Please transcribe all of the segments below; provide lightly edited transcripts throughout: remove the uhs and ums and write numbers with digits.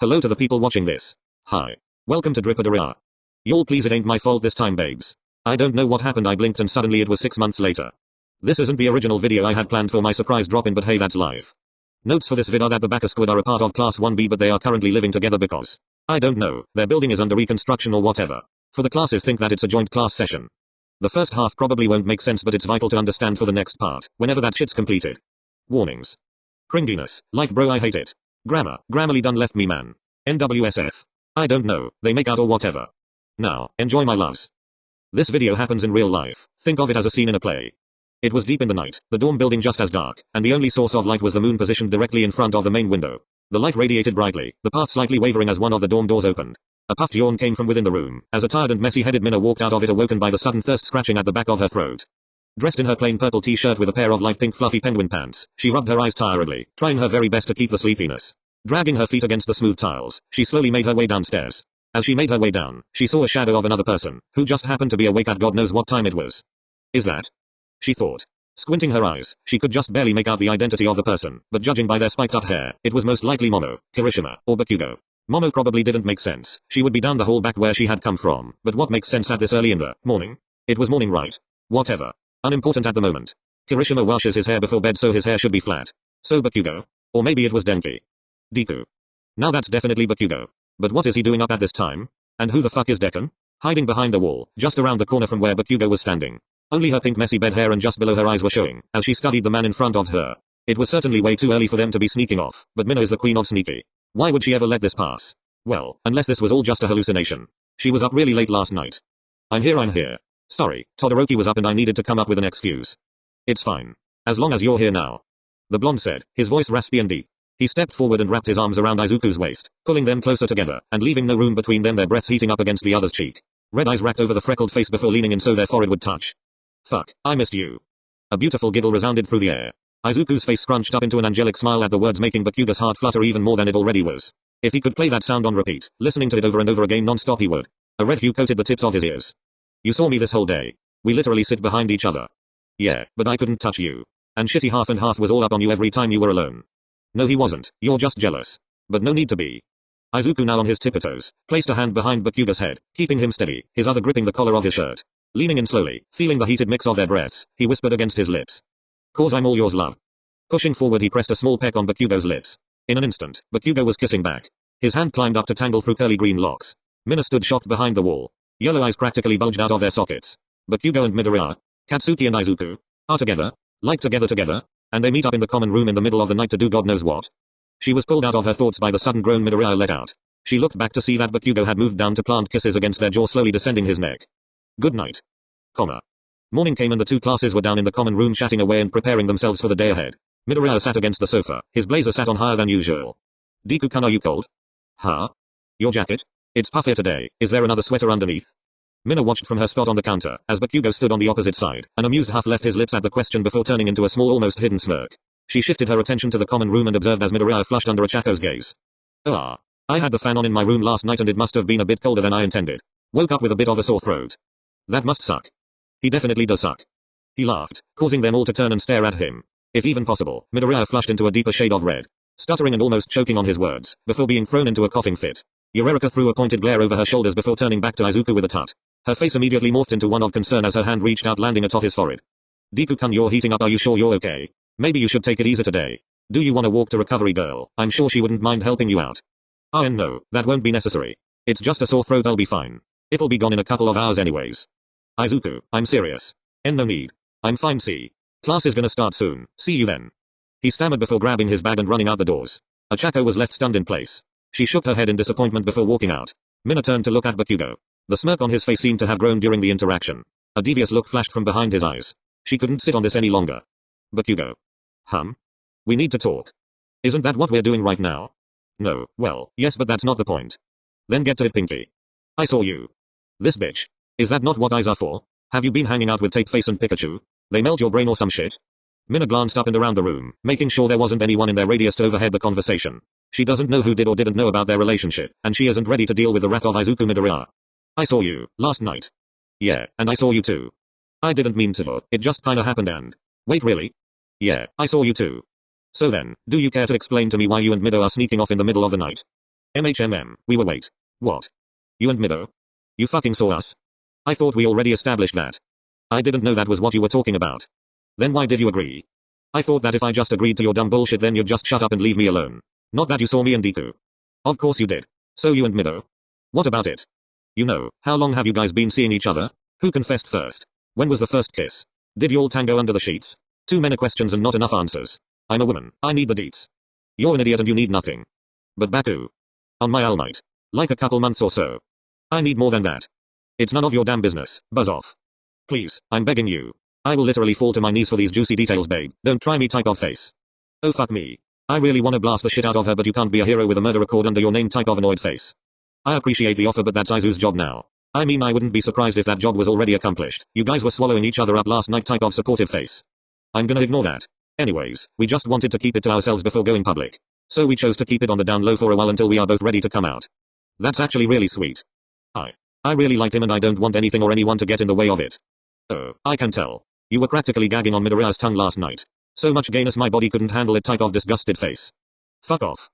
Hello to the people watching this. Hi. Welcome to Dripadoriya. Y'all please, it ain't my fault this time, babes. I don't know what happened, I blinked and suddenly it was 6 months later. This isn't the original video I had planned for my surprise drop-in, but hey, that's life. Notes for this vid are that the Dekusquad are a part of Class 1B, but they are currently living together because, I don't know, their building is under reconstruction or whatever. For the classes, think that it's a joint class session. The first half probably won't make sense, but it's vital to understand for the next part, whenever that shit's completed. Warnings. Cringiness, like bro I hate it. Grammar, Grammarly done left me man. NWSF. I don't know, they make out or whatever. Now, enjoy my loves. This video happens in real life, think of it as a scene in a play. It was deep in the night, the dorm building just as dark, and the only source of light was the moon positioned directly in front of the main window. The light radiated brightly, the path slightly wavering as one of the dorm doors opened. A puffed yawn came from within the room, as a tired and messy-headed Mina walked out of it, awoken by the sudden thirst scratching at the back of her throat. Dressed in her plain purple t-shirt with a pair of light pink fluffy penguin pants, she rubbed her eyes tiredly, trying her very best to keep the sleepiness. Dragging her feet against the smooth tiles, she slowly made her way downstairs. As she made her way down, she saw a shadow of another person, who just happened to be awake at God knows what time it was. Is that? She thought. Squinting her eyes, she could just barely make out the identity of the person, but judging by their spiked up hair, it was most likely Momo, Kirishima, or Bakugo. Momo probably didn't make sense, she would be down the hall back where she had come from, but what makes sense at this early in the morning? It was morning, right? Whatever. Unimportant at the moment. Kirishima washes his hair before bed, so his hair should be flat. So Bakugo? Or maybe it was Deku. Now that's definitely Bakugo. But what is he doing up at this time? And who the fuck is Deku? Hiding behind a wall, just around the corner from where Bakugo was standing. Only her pink messy bed hair and just below her eyes were showing, as she studied the man in front of her. It was certainly way too early for them to be sneaking off, but Mina is the queen of sneaky. Why would she ever let this pass? Well, unless this was all just a hallucination. She was up really late last night. I'm here. Sorry, Todoroki was up and I needed to come up with an excuse. It's fine. As long as you're here now. The blonde said, his voice raspy and deep. He stepped forward and wrapped his arms around Izuku's waist, pulling them closer together, and leaving no room between them, their breaths heating up against the other's cheek. Red eyes racked over the freckled face before leaning in so their forehead would touch. Fuck, I missed you. A beautiful giggle resounded through the air. Izuku's face scrunched up into an angelic smile at the words, making Bakugo's heart flutter even more than it already was. If he could play that sound on repeat, listening to it over and over again non-stop, he would. A red hue coated the tips of his ears. You saw me this whole day. We literally sit behind each other. Yeah, but I couldn't touch you. And shitty half and half was all up on you every time you were alone. No, he wasn't, you're just jealous. But no need to be. Izuku, now on his tiptoes, placed a hand behind Bakugo's head, keeping him steady, his other gripping the collar of his shirt. Leaning in slowly, feeling the heated mix of their breaths, he whispered against his lips. "'Cause I'm all yours, love." Pushing forward, he pressed a small peck on Bakugo's lips. In an instant, Bakugo was kissing back. His hand climbed up to tangle through curly green locks. Mina stood shocked behind the wall. Yellow eyes practically bulged out of their sockets. Bakugo and Midoriya, Katsuki and Izuku, are together? Like together? And they meet up in the common room in the middle of the night to do God knows what? She was pulled out of her thoughts by the sudden groan Midoriya let out. She looked back to see that Bakugo had moved down to plant kisses against their jaw, slowly descending his neck. Good night. Morning came and the two classes were down in the common room chatting away and preparing themselves for the day ahead. Midoriya sat against the sofa, his blazer sat on higher than usual. Deku-kun, are you cold? Huh? Your jacket? It's puffier today, is there another sweater underneath? Mina watched from her spot on the counter, as Bakugo stood on the opposite side. An amused huff left his lips at the question before turning into a small, almost hidden smirk. She shifted her attention to the common room and observed as Midoriya flushed under a Chaco's gaze. I had the fan on in my room last night and it must have been a bit colder than I intended. Woke up with a bit of a sore throat. That must suck. He definitely does suck. He laughed, causing them all to turn and stare at him. If even possible, Midoriya flushed into a deeper shade of red, stuttering and almost choking on his words, before being thrown into a coughing fit. Eureka threw a pointed glare over her shoulders before turning back to Izuku with a tut. Her face immediately morphed into one of concern as her hand reached out, landing atop his forehead. Deku-kun, you're heating up, are you sure you're okay? Maybe you should take it easy today. Do you want to walk to recovery, girl? I'm sure she wouldn't mind helping you out. And no, that won't be necessary. It's just a sore throat, I'll be fine. It'll be gone in a couple of hours anyways. Izuku, I'm serious. No need. I'm fine, see. Class is gonna start soon, see you then. He stammered before grabbing his bag and running out the doors. Achako was left stunned in place. She shook her head in disappointment before walking out. Mina turned to look at Bakugo. The smirk on his face seemed to have grown during the interaction. A devious look flashed from behind his eyes. She couldn't sit on this any longer. Bakugo. We need to talk. Isn't that what we're doing right now? No, well, yes, but that's not the point. Then get to it, Pinky. I saw you. This bitch. Is that not what eyes are for? Have you been hanging out with Tapeface and Pikachu? They melt your brain or some shit? Mina glanced up and around the room, making sure there wasn't anyone in their radius to overhead the conversation. She doesn't know who did or didn't know about their relationship, and she isn't ready to deal with the wrath of Izuku Midoriya. I saw you, last night. Yeah, and I saw you too. I didn't mean to, it just kinda happened and... Wait, really? Yeah, I saw you too. So then, do you care to explain to me why you and Mido are sneaking off in the middle of the night? We were wait. What? You and Mido? You fucking saw us? I thought we already established that. I didn't know that was what you were talking about. Then why did you agree? I thought that if I just agreed to your dumb bullshit then you'd just shut up and leave me alone. Not that you saw me and Deku. Of course you did. So you and Mido? What about it? You know, how long have you guys been seeing each other? Who confessed first? When was the first kiss? Did you all tango under the sheets? Too many questions and not enough answers. I'm a woman, I need the deets. You're an idiot and you need nothing. But Baku. On my All Might. Like a couple months or so. I need more than that. It's none of your damn business, buzz off. Please, I'm begging you. I will literally fall to my knees for these juicy details babe, don't try me type of face. Oh fuck me. I really wanna blast the shit out of her but you can't be a hero with a murder record under your name type of annoyed face. I appreciate the offer but that's Izuku's job now. I mean I wouldn't be surprised if that job was already accomplished. You guys were swallowing each other up last night type of supportive face. I'm gonna ignore that. Anyways, we just wanted to keep it to ourselves before going public. So we chose to keep it on the down low for a while until we are both ready to come out. That's actually really sweet. I really liked him and I don't want anything or anyone to get in the way of it. Oh, I can tell. You were practically gagging on Midoriya's tongue last night. So much gayness my body couldn't handle it type of disgusted face. Fuck off.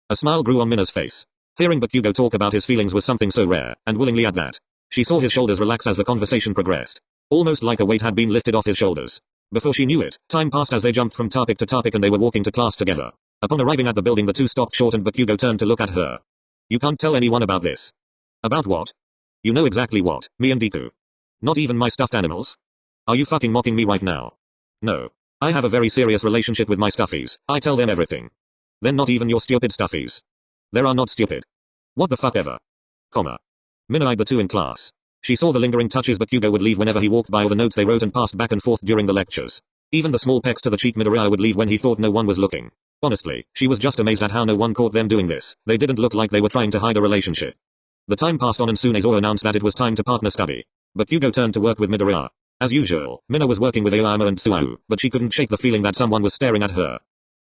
A smile grew on Mina's face. Hearing Bakugo talk about his feelings was something so rare, and willingly at that. She saw his shoulders relax as the conversation progressed. Almost like a weight had been lifted off his shoulders. Before she knew it, time passed as they jumped from topic to topic and they were walking to class together. Upon arriving at the building the two stopped short and Bakugo turned to look at her. You can't tell anyone about this. About what? You know exactly what, me and Deku. Not even my stuffed animals? Are you fucking mocking me right now? No. I have a very serious relationship with my stuffies, I tell them everything. Then not even your stupid stuffies. They are not stupid. What the fuck ever. Mina eyed the two in class. She saw the lingering touches Bakugo would leave whenever he walked by or the notes they wrote and passed back and forth during the lectures. Even the small pecks to the cheek Midoriya would leave when he thought no one was looking. Honestly, she was just amazed at how no one caught them doing this. They didn't look like they were trying to hide a relationship. The time passed on and soon Aizo announced that it was time to partner study. Bakugo turned to work with Midoriya. As usual, Mina was working with Aoyama and Suau, but she couldn't shake the feeling that someone was staring at her.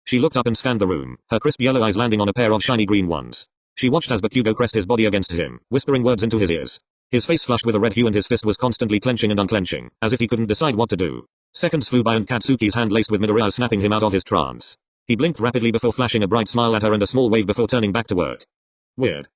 She looked up and scanned the room, her crisp yellow eyes landing on a pair of shiny green ones. She watched as Bakugo pressed his body against him, whispering words into his ears. His face flushed with a red hue and his fist was constantly clenching and unclenching, as if he couldn't decide what to do. Seconds flew by and Katsuki's hand laced with Midoriya's snapping him out of his trance. He blinked rapidly before flashing a bright smile at her and a small wave before turning back to work. Weird.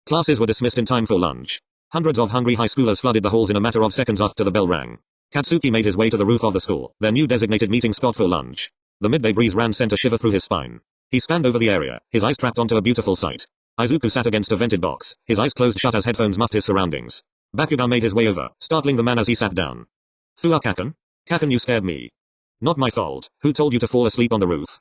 Classes were dismissed in time for lunch. Hundreds of hungry high schoolers flooded the halls in a matter of seconds after the bell rang. Katsuki made his way to the roof of the school, their new designated meeting spot for lunch. The midday breeze sent a shiver through his spine. He scanned over the area, his eyes trapped onto a beautiful sight. Izuku sat against a vented box, his eyes closed shut as headphones muffed his surroundings. Bakugo made his way over, startling the man as he sat down. Fua Kaken? Kaken, you scared me. Not my fault. Who told you to fall asleep on the roof?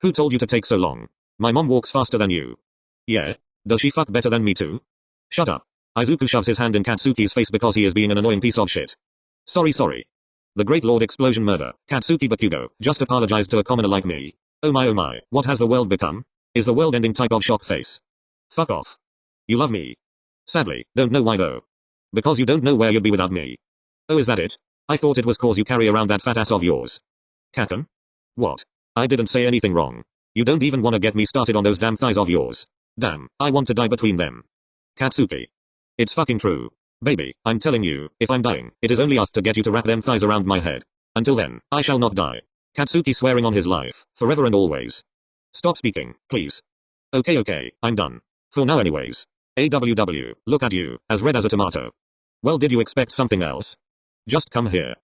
Who told you to take so long? My mom walks faster than you. Yeah? Does she fuck better than me too? Shut up. Izuku shoves his hand in Katsuki's face because he is being an annoying piece of shit. Sorry. The Great Lord Explosion Murder, Katsuki Bakugo, just apologized to a commoner like me. Oh my, what has the world become? Is the world ending type of shock face. Fuck off. You love me. Sadly, don't know why though. Because you don't know where you'd be without me. Oh, is that it? I thought it was cause you carry around that fat ass of yours. Kaken? What? I didn't say anything wrong. You don't even wanna get me started on those damn thighs of yours. Damn, I want to die between them. Katsuki. It's fucking true. Baby, I'm telling you, if I'm dying, it is only off to get you to wrap them thighs around my head. Until then, I shall not die. Katsuki swearing on his life, forever and always. Stop speaking, please. Okay, I'm done. For now anyways. AWW, look at you, as red as a tomato. Well, did you expect something else? Just come here.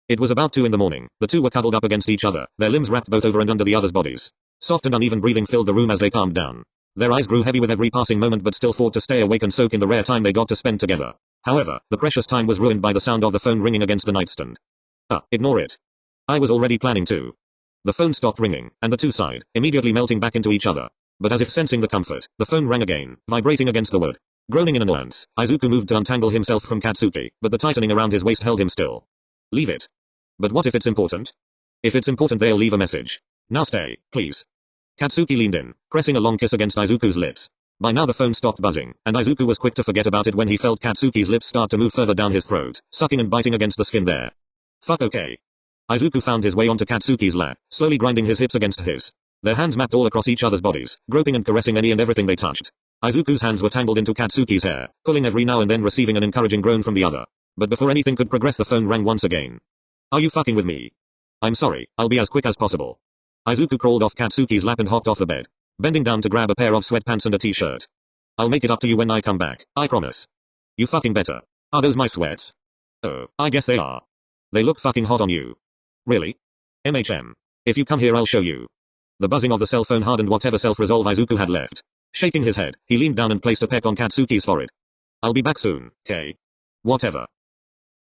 It was about 2 in the morning, the two were cuddled up against each other, their limbs wrapped both over and under the other's bodies. Soft and uneven breathing filled the room as they calmed down. Their eyes grew heavy with every passing moment but still fought to stay awake and soak in the rare time they got to spend together. However, the precious time was ruined by the sound of the phone ringing against the nightstand. Ignore it. I was already planning to. The phone stopped ringing, and the two sighed, immediately melting back into each other. But as if sensing the comfort, the phone rang again, vibrating against the wood. Groaning in annoyance, Izuku moved to untangle himself from Katsuki, but the tightening around his waist held him still. Leave it. But what if it's important? If it's important they'll leave a message. Now stay, please. Katsuki leaned in, pressing a long kiss against Izuku's lips. By now the phone stopped buzzing, and Izuku was quick to forget about it when he felt Katsuki's lips start to move further down his throat, sucking and biting against the skin there. Fuck okay. Izuku found his way onto Katsuki's lap, slowly grinding his hips against his. Their hands mapped all across each other's bodies, groping and caressing any and everything they touched. Izuku's hands were tangled into Katsuki's hair, pulling every now and then receiving an encouraging groan from the other. But before anything could progress the phone rang once again. Are you fucking with me? I'm sorry, I'll be as quick as possible. Izuku crawled off Katsuki's lap and hopped off the bed. bending down to grab a pair of sweatpants and a t-shirt. I'll make it up to you when I come back, I promise. You fucking better. Are those my sweats? Oh, I guess they are. They look fucking hot on you. Really? MHM. If you come here I'll show you. The buzzing of the cell phone hardened whatever self-resolve Izuku had left. Shaking his head, he leaned down and placed a peck on Katsuki's forehead. I'll be back soon, okay? Whatever.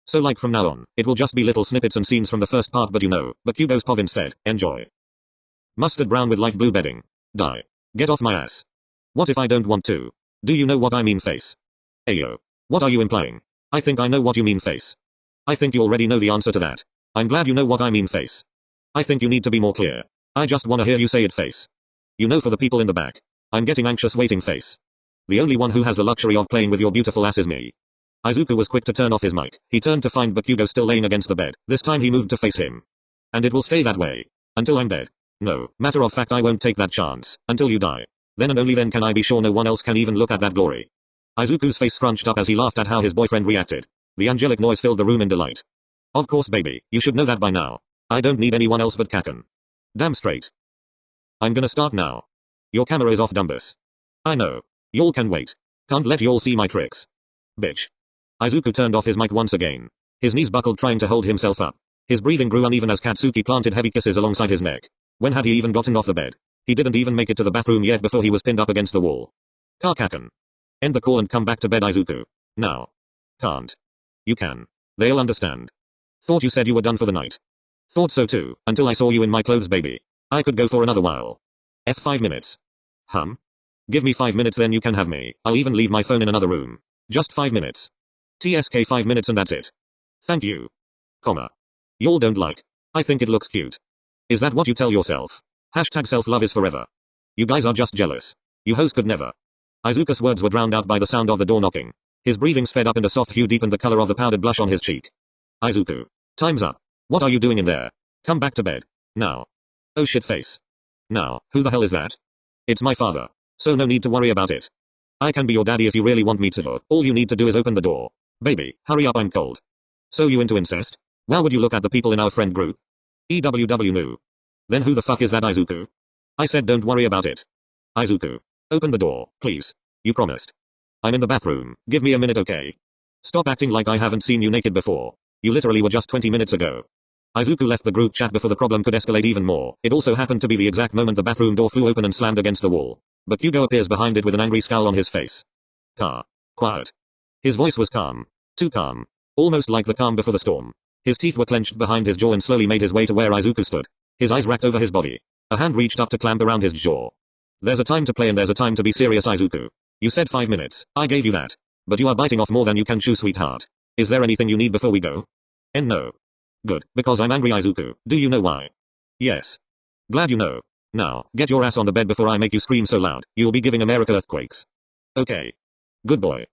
So like from now on, it will just be little snippets and scenes from the first part but Bakugo's POV instead, enjoy. Mustard brown with light blue bedding. Die. Get off my ass. What if I don't want to? Do you know what I mean face? Ayo. What are you implying? I think I know what you mean face. I think you already know the answer to that. I'm glad you know what I mean face. I think you need to be more clear. I just wanna hear you say it face. You know, for the people in the back. I'm getting anxious waiting face. The only one who has the luxury of playing with your beautiful ass is me. Izuku was quick to turn off his mic. He turned to find Bakugo still laying against the bed. This time he moved to face him. And it will stay that way. Until I'm dead. No, matter of fact I won't take that chance. Until you die. Then and only then can I be sure no one else can even look at that glory. Izuku's face scrunched up as he laughed at how his boyfriend reacted. The angelic noise filled the room in delight. Of course baby, you should know that by now. I don't need anyone else but Kaken. Damn straight. I'm gonna start now. Your camera is off Dumbus. I know. Y'all can wait. Can't let y'all see my tricks. Bitch. Izuku turned off his mic once again. His knees buckled trying to hold himself up. His breathing grew uneven as Katsuki planted heavy kisses alongside his neck. When had he even gotten off the bed? He didn't even make it to the bathroom yet before he was pinned up against the wall. Kaken. End the call and come back to bed Izuku. Now. Can't. You can. They'll understand. Thought you said you were done for the night. Thought so too, until I saw you in my clothes baby. I could go for another while. F5 minutes. Give me 5 minutes then you can have me. I'll even leave my phone in another room. Just 5 minutes. TSK 5 minutes and that's it. Thank you. Y'all don't like. I think it looks cute. Is that what you tell yourself? Hashtag self-love is forever. You guys are just jealous. You hoes could never. Izuku's words were drowned out by the sound of the door knocking. His breathing sped up and a soft hue deepened the color of the powdered blush on his cheek. Izuku. Time's up. What are you doing in there? Come back to bed. Now. Oh shit face. Now, who the hell is that? It's my father. So no need to worry about it. I can be your daddy if you really want me to. All you need to do is open the door. Baby, hurry up I'm cold. So you into incest? Why would you look at the people in our friend group? EWW no. Then who the fuck is that Izuku? I said don't worry about it. Izuku. Open the door, please. You promised. I'm in the bathroom, give me a minute okay? Stop acting like I haven't seen you naked before. You literally were just 20 minutes ago. Izuku left the group chat before the problem could escalate even more. It also happened to be the exact moment the bathroom door flew open and slammed against the wall. Bakugo appears behind it with an angry scowl on his face. Quiet. His voice was calm. Too calm. Almost like the calm before the storm. His teeth were clenched behind his jaw and slowly made his way to where Izuku stood. His eyes racked over his body. A hand reached up to clamp around his jaw. There's a time to play and there's a time to be serious Izuku. You said 5 minutes. I gave you that. But you are biting off more than you can chew sweetheart. Is there anything you need before we go? And no. Good, because I'm angry Izuku. Do you know why? Yes. Glad you know. Now, get your ass on the bed before I make you scream so loud, you'll be giving America earthquakes. Okay. Good boy.